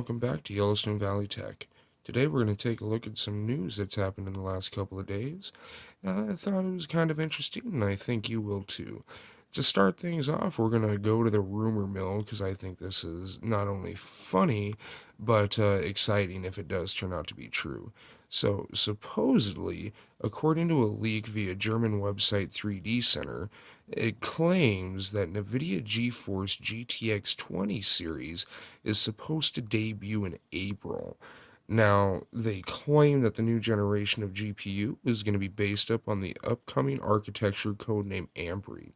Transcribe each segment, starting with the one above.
welcome back to Yellowstone Valley Tech. Today we're going to take a look at some news that's happened in the last couple of days. I thought it was kind of interesting, and I think you will too. To start things off, we're going to go to the rumor mill because I think this is not only funny, but exciting if it does turn out to be true. So, supposedly, according to a leak via German website 3D Center, it claims that NVIDIA GeForce GTX 20 series is supposed to debut in April. Now, they claim that the new generation of GPU is going to be based up on the upcoming architecture codenamed Ambry.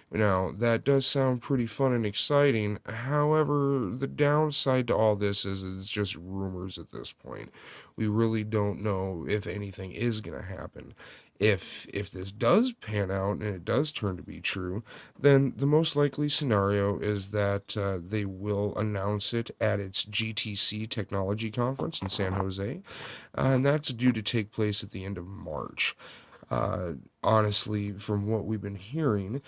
Now, that does sound pretty fun and exciting. However, the downside to all this is it's just rumors at this point. We really don't know if anything is going to happen. If this does pan out and it does turn to be true, then the most likely scenario is that they will announce it at its GTC Technology Conference in San Jose, and that's due to take place at the end of March. Honestly, from what we've been hearing,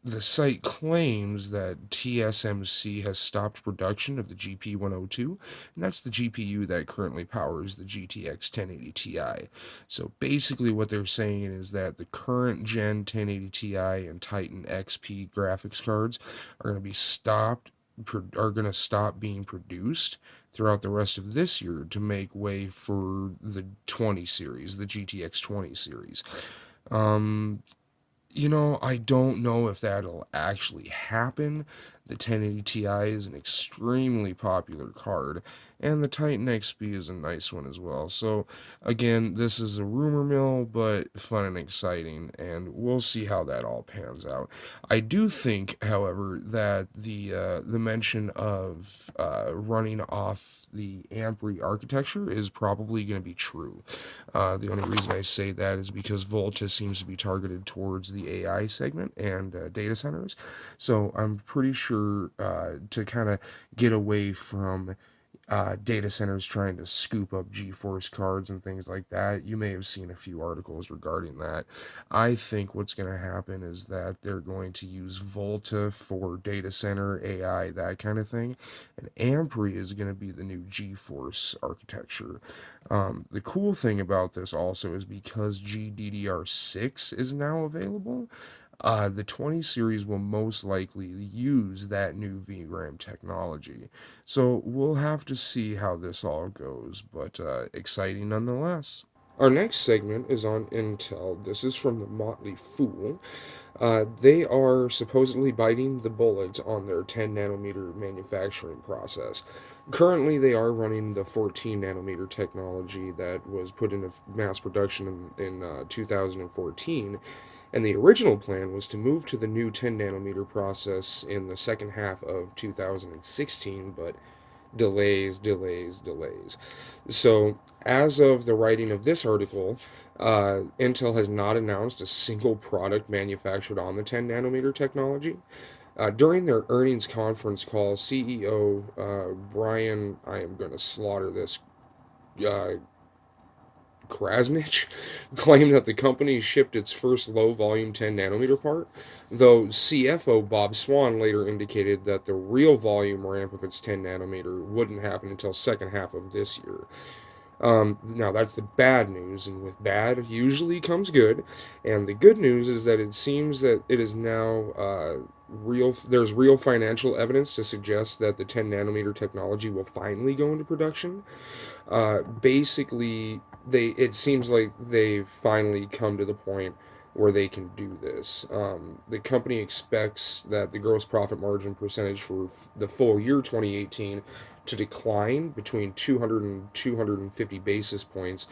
the site claims that TSMC has stopped production of the GP102, and that's the GPU that currently powers the GTX 1080 Ti. So basically, what they're saying is that the current Gen 1080 Ti and Titan XP graphics cards are going to be stop being produced throughout the rest of this year to make way for the 20 series, the GTX 20 series. Um, I don't know if that'll actually happen. The 1080 Ti is an extremely popular card, and the Titan XP is a nice one as well. So, again, this is a rumor mill, but fun and exciting, and we'll see how that all pans out. I do think, however, that the mention of running off the Ampere architecture is probably going to be true. The only reason I say that is because Volta seems to be targeted towards the AI segment and data centers. So I'm pretty sure to kind of get away from data centers trying to scoop up GeForce cards and things like that. You may have seen a few articles regarding that. I think what's going to happen is that they're going to use Volta for data center, AI, that kind of thing, and Ampere is going to be the new GeForce architecture. The cool thing about this also is because GDDR6 is now available, the 20 series will most likely use that new VRAM technology. So we'll have to see how this all goes, but exciting nonetheless. Our next segment is on Intel. This is from the Motley Fool. They are supposedly biting the bullet on their 10 nanometer manufacturing process. Currently, they are running the 14 nanometer technology that was put into mass production in 2014. And the original plan was to move to the new 10 nanometer process in the second half of 2016, but delays, delays, delays. So, as of the writing of this article, Intel has not announced a single product manufactured on the 10 nanometer technology. During their earnings conference call, CEO Brian, I am going to slaughter this, uh, Krasnich, claimed that the company shipped its first low volume 10 nanometer part, though CFO Bob Swan later indicated that the real volume ramp of its 10 nanometer wouldn't happen until second half of this year. Now that's the bad news, and with bad usually comes good. And the good news is that it seems that it is now real. There's real financial evidence to suggest that the 10 nanometer technology will finally go into production. Basically, it seems like they've finally come to the point where they can do this. The company expects that the gross profit margin percentage for the full year 2018 to decline between 200 and 250 basis points,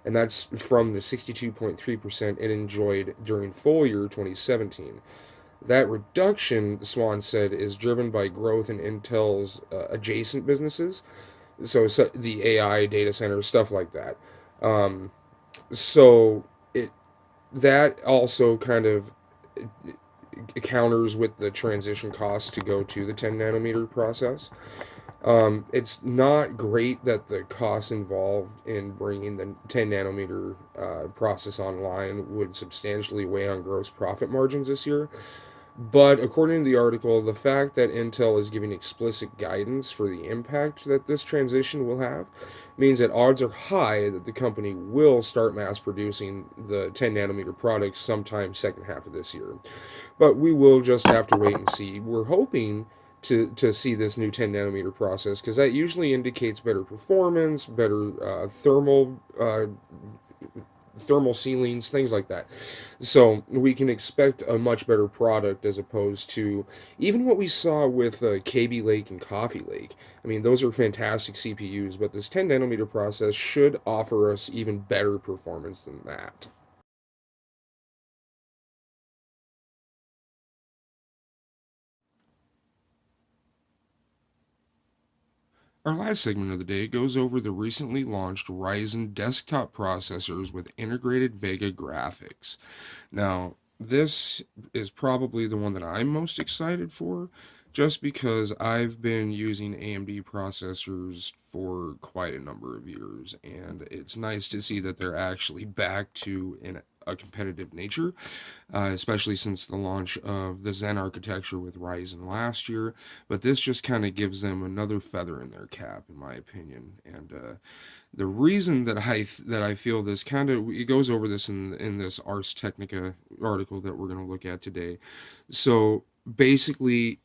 and that's from the 62.3% it enjoyed during full year 2017. That reduction, Swan said, is driven by growth in Intel's adjacent businesses, so the AI data center stuff like that. Um, so it that also kind of counters with the transition costs to go to the 10 nanometer process. It's not great that the costs involved in bringing the 10 nanometer process online would substantially weigh on gross profit margins this year. But according to the article, the fact that Intel is giving explicit guidance for the impact that this transition will have means that odds are high that the company will start mass producing the 10 nanometer products sometime second half of this year. But we will just have to wait and see. We're hoping to see this new 10 nanometer process because that usually indicates better performance, better thermal ceilings, things like that. So we can expect a much better product as opposed to even what we saw with KB Lake and Coffee Lake. I mean, those are fantastic CPUs, but this 10 nanometer process should offer us even better performance than that. Our last segment of the day goes over the recently launched Ryzen desktop processors with integrated Vega graphics. Now, this is probably the one that I'm most excited for, just because I've been using AMD processors for quite a number of years, and it's nice to see that they're actually back to a competitive nature, especially since the launch of the Zen architecture with Ryzen last year. But this just kind of gives them another feather in their cap, in my opinion. And the reason that I feel this kind of it goes over this in this Ars Technica article that we're going to look at today. So basically,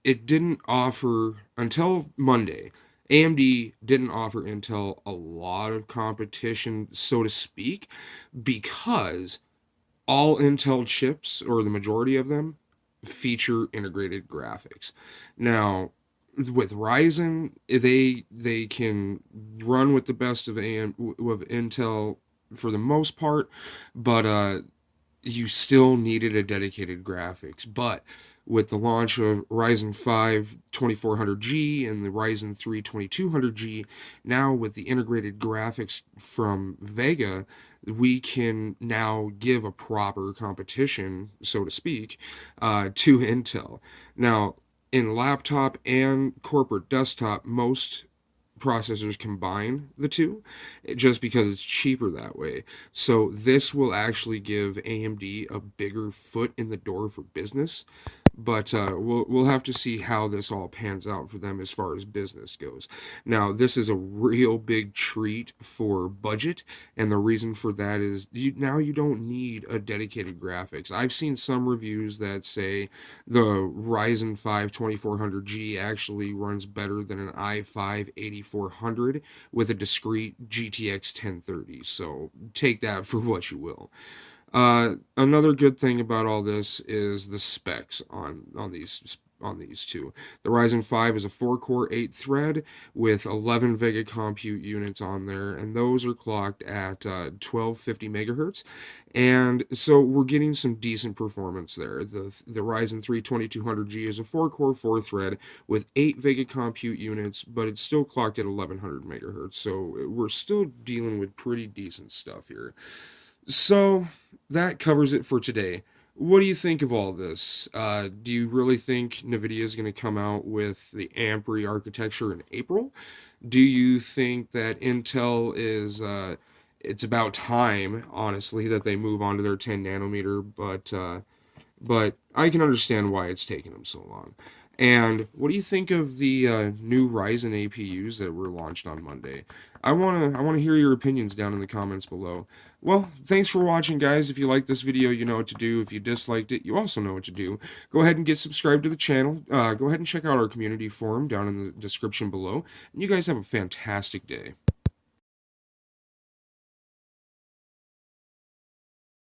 it didn't offer until Monday. AMD didn't offer Intel a lot of competition, so to speak, because all Intel chips, or the majority of them, feature integrated graphics. Now, with Ryzen, they can run with the best of Intel for the most part, but you still needed a dedicated graphics. But with the launch of Ryzen 5 2400G and the Ryzen 3 2200G, now with the integrated graphics from Vega, we can now give a proper competition, so to speak, to Intel. Now, in laptop and corporate desktop, most processors combine the two just because it's cheaper that way. So this will actually give AMD a bigger foot in the door for business, but we'll have to see how this all pans out for them as far as business goes. Now, this is a real big treat for budget, and the reason for that is now you don't need a dedicated graphics. I've seen some reviews that say the Ryzen 5 2400G actually runs better than an i5 8400 with a discrete GTX 1030. So take that for what you will. Another good thing about all this is the specs on these two. The Ryzen 5 is a 4-core 8-thread with 11 Vega compute units on there, and those are clocked at 1250 megahertz. And so we're getting some decent performance there. The Ryzen 3 2200G is a 4-core 4-thread with 8 Vega compute units, but it's still clocked at 1100 megahertz. So we're still dealing with pretty decent stuff here. So that covers it for today. What do you think of all this? Do you really think NVIDIA is going to come out with the Ampere architecture in April? Do you think that Intel is, it's about time, honestly, that they move on to their 10 nanometer, but I can understand why it's taken them so long. And what do you think of the new Ryzen APUs that were launched on Monday? I wanna hear your opinions down in the comments below. Well, thanks for watching, guys. If you liked this video, you know what to do. If you disliked it, you also know what to do. Go ahead and get subscribed to the channel. Go ahead and check out our community forum down in the description below. And you guys have a fantastic day.